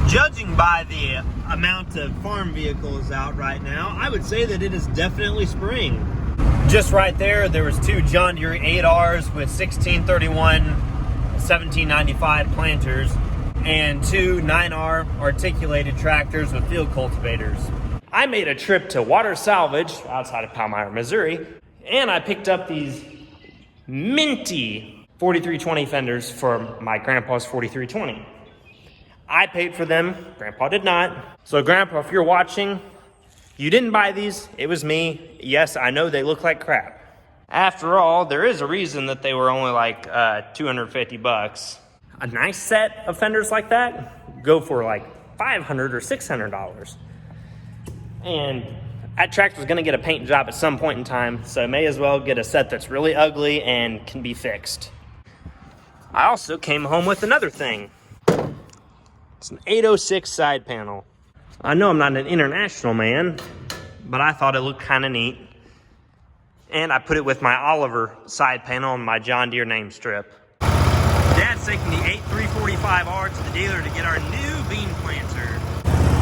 Judging by the amount of farm vehicles out right now, I would say that it is definitely spring. Just right there was two John Deere 8Rs with 1631, 1795 planters, and two 9R articulated tractors with field cultivators. I made a trip to Water Salvage outside of Palmyra, Missouri, and I picked up these minty 4320 fenders for my grandpa's 4320. I paid for them, Grandpa did not. So Grandpa, if you're watching, you didn't buy these, it was me. Yes, I know they look like crap. After all, there is a reason that they were only like $250. A nice set of fenders like that go for like $500 or $600. And that tractor's gonna get a paint job at some point in time, so may as well get a set that's really ugly and can be fixed. I also came home with another thing. It's an 806 side panel. I know I'm not an international man, but I thought it looked kind of neat. And I put it with my Oliver side panel on my John Deere name strip. Dad's taking the 8345R to the dealer to get our new bean planter.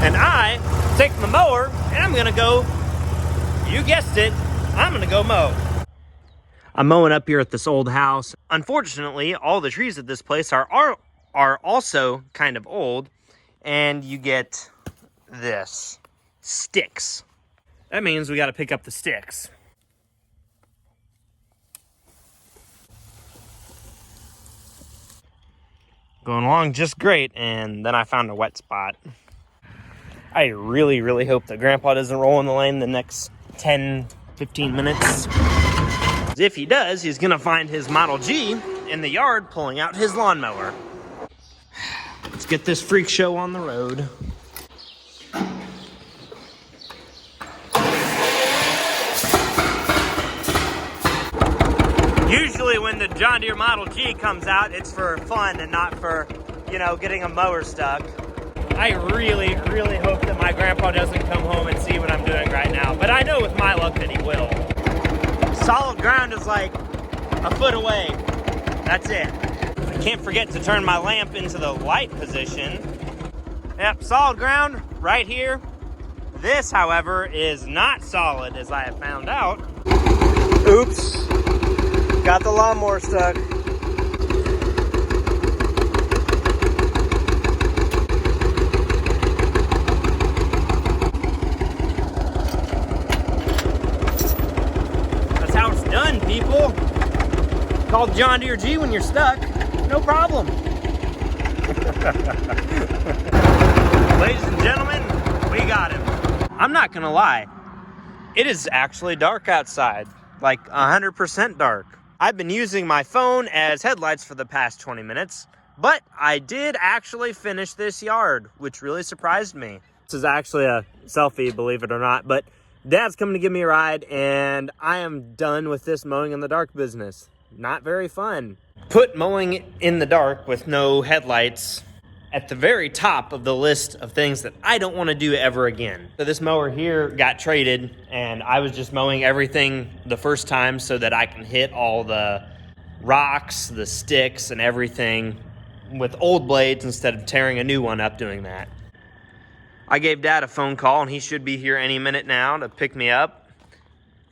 And I take the mower and I'm gonna go, you guessed it, I'm gonna go mow. I'm mowing up here at this old house. Unfortunately, all the trees at this place are also kind of old, and you get this, sticks. That means we gotta pick up the sticks. Going along just great, and then I found a wet spot. I really, really hope that Grandpa doesn't roll in the lane the next 10, 15 minutes. If he does, he's gonna find his Model G in the yard pulling out his lawnmower. Let's get this freak show on the road. Usually when the John Deere Model G comes out, it's for fun and not for, you know, getting a mower stuck. I really, really hope that my grandpa doesn't come home and see what I'm doing right now, but I know with my luck that he will. Solid ground is like a foot away. That's it. I can't forget to turn my lamp into the light position. Yep, solid ground right here. This, however, is not solid, as I have found out. Oops. Got the lawnmower stuck. That's how it's done, people. Call John Deere G when you're stuck. No problem. Ladies and gentlemen, we got him. I'm not gonna lie. It is actually dark outside. Like 100% dark. I've been using my phone as headlights for the past 20 minutes, but I did actually finish this yard, which really surprised me. This is actually a selfie, believe it or not, but Dad's coming to give me a ride, and I am done with this mowing in the dark business. Not very fun. Put mowing in the dark with no headlights at the very top of the list of things that I don't want to do ever again. So this mower here got traded, and I was just mowing everything the first time so that I can hit all the rocks, the sticks, and everything with old blades instead of tearing a new one up doing that. I gave Dad a phone call, and he should be here any minute now to pick me up,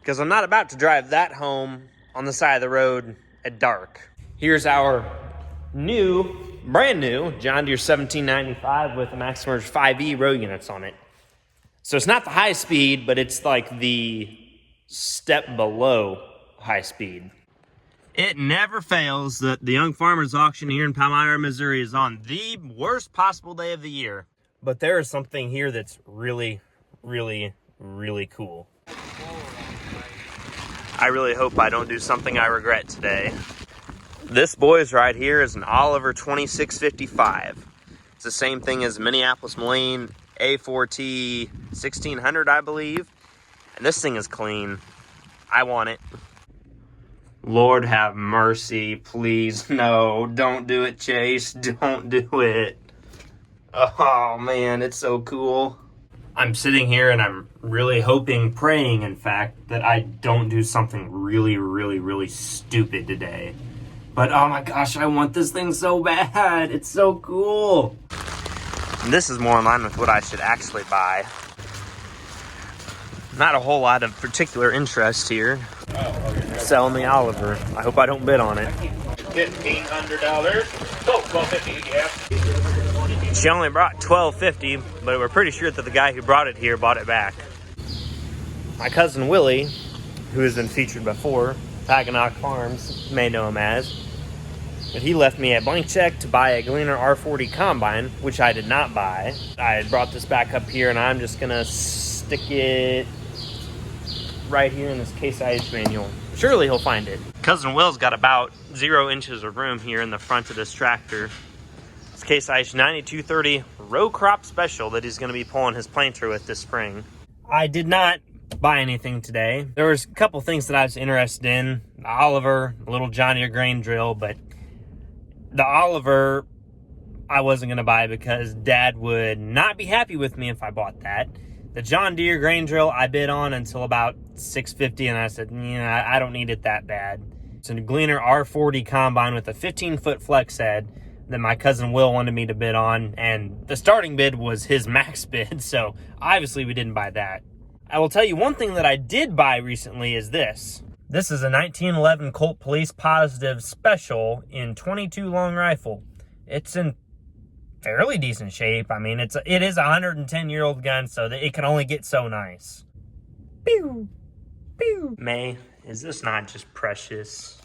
because I'm not about to drive that home on the side of the road at dark. Here's our brand new John Deere 1795 with the Maximerge 5E row units on it. So it's not the high speed, but it's like the step below high speed. It never fails that the Young Farmers Auction here in Palmyra, Missouri is on the worst possible day of the year. But there is something here that's really, really, really cool. I really hope I don't do something I regret today. This boys right here is an Oliver 2655. It's the same thing as Minneapolis Moline A4T 1600, I believe. And this thing is clean. I want it. Lord have mercy, please. No, don't do it, Chase. Don't do it. Oh man, it's so cool. I'm sitting here and I'm really hoping, praying, in fact, that I don't do something really, really, really stupid today. But oh my gosh, I want this thing so bad. It's so cool. And this is more in line with what I should actually buy. Not a whole lot of particular interest here. Selling the Oliver. I hope I don't bid on it. $1,500. Oh, $1,250, yeah. She only brought $1,250, but we're pretty sure that the guy who brought it here bought it back. My cousin Willie, who has been featured before, Packanock Farms, may know him as, but he left me a blank check to buy a Gleaner R40 combine, which I did not buy. I had brought this back up here, and I'm just gonna stick it right here in this Case IH manual. Surely he'll find it. Cousin Will's got about 0 inches of room here in the front of this tractor. It's Case IH 9230 row crop special that he's gonna be pulling his planter with this spring. I did not buy anything today. There was a couple things that I was interested in. The Oliver, a little John Deere grain drill, but the Oliver I wasn't gonna buy because Dad would not be happy with me if I bought that. The John Deere grain drill I bid on until about $650, and I said, yeah, I don't need it that bad. It's a Gleaner R40 combine with a 15-foot flex head that my cousin Will wanted me to bid on, and the starting bid was his max bid, so obviously we didn't buy that. I will tell you one thing that I did buy recently is this. This is a 1911 Colt Police Positive Special in 22 long rifle. It's in fairly decent shape. I mean, it is a 110-year-old gun, so that it can only get so nice. Pew! Pew! May, is this not just precious?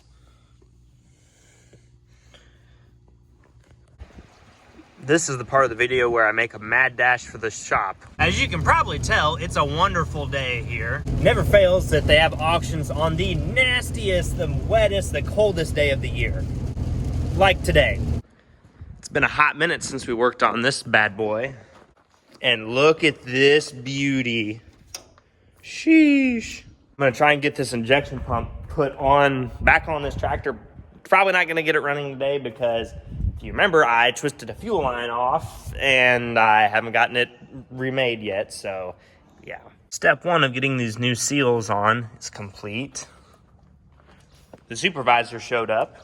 This is the part of the video where I make a mad dash for the shop. As you can probably tell, it's a wonderful day here. Never fails that they have auctions on the nastiest, the wettest, the coldest day of the year. Like today. It's been a hot minute since we worked on this bad boy. And look at this beauty. Sheesh. I'm gonna try and get this injection pump put back on this tractor. Probably not gonna get it running today because if you remember, I twisted a fuel line off and I haven't gotten it remade yet, so yeah. Step 1 of getting these new seals on is complete. The supervisor showed up.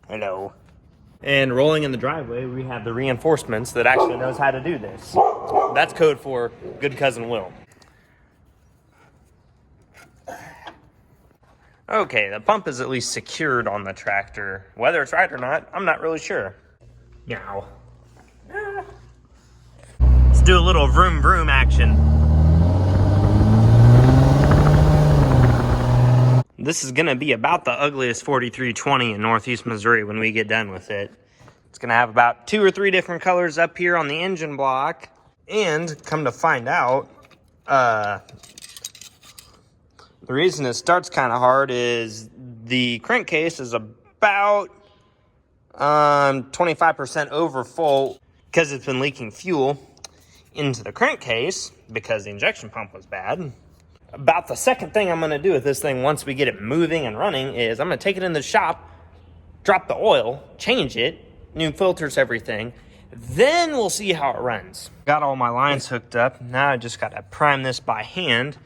Hello. And rolling in the driveway, we have the reinforcements that actually knows how to do this. That's code for good cousin Will. Okay, the pump is at least secured on the tractor. Whether it's right or not, I'm not really sure. Meow. Let's do a little vroom vroom action. This is gonna be about the ugliest 4320 in Northeast Missouri when we get done with it. It's gonna have about 2 or 3 different colors up here on the engine block. And come to find out, the reason it starts kind of hard is the crankcase is about 25% over full because it's been leaking fuel into the crankcase because the injection pump was bad. About the second thing I'm going to do with this thing once we get it moving and running is I'm going to take it in the shop, drop the oil, change it, new filters, everything. Then we'll see how it runs. Got all my lines hooked up. Now I just got to prime this by hand.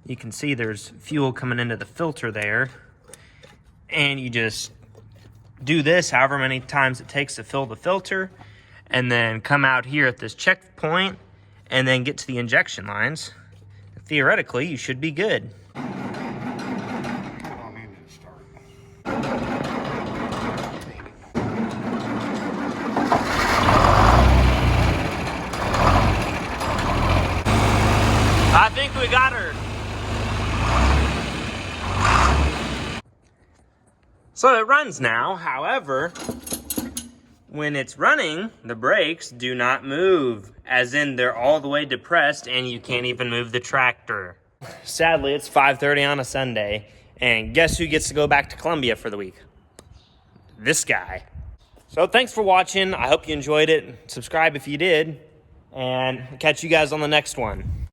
You can see there's fuel coming into the filter there. And you just do this however many times it takes to fill the filter. And then come out here at this checkpoint and then get to the injection lines. Theoretically, you should be good. I think we got her. So it runs now. However, when it's running, the brakes do not move, as in they're all the way depressed and you can't even move the tractor. Sadly, it's 5:30 on a Sunday, and guess who gets to go back to Columbia for the week? This guy. So thanks for watching. I hope you enjoyed it. Subscribe if you did, and catch you guys on the next one.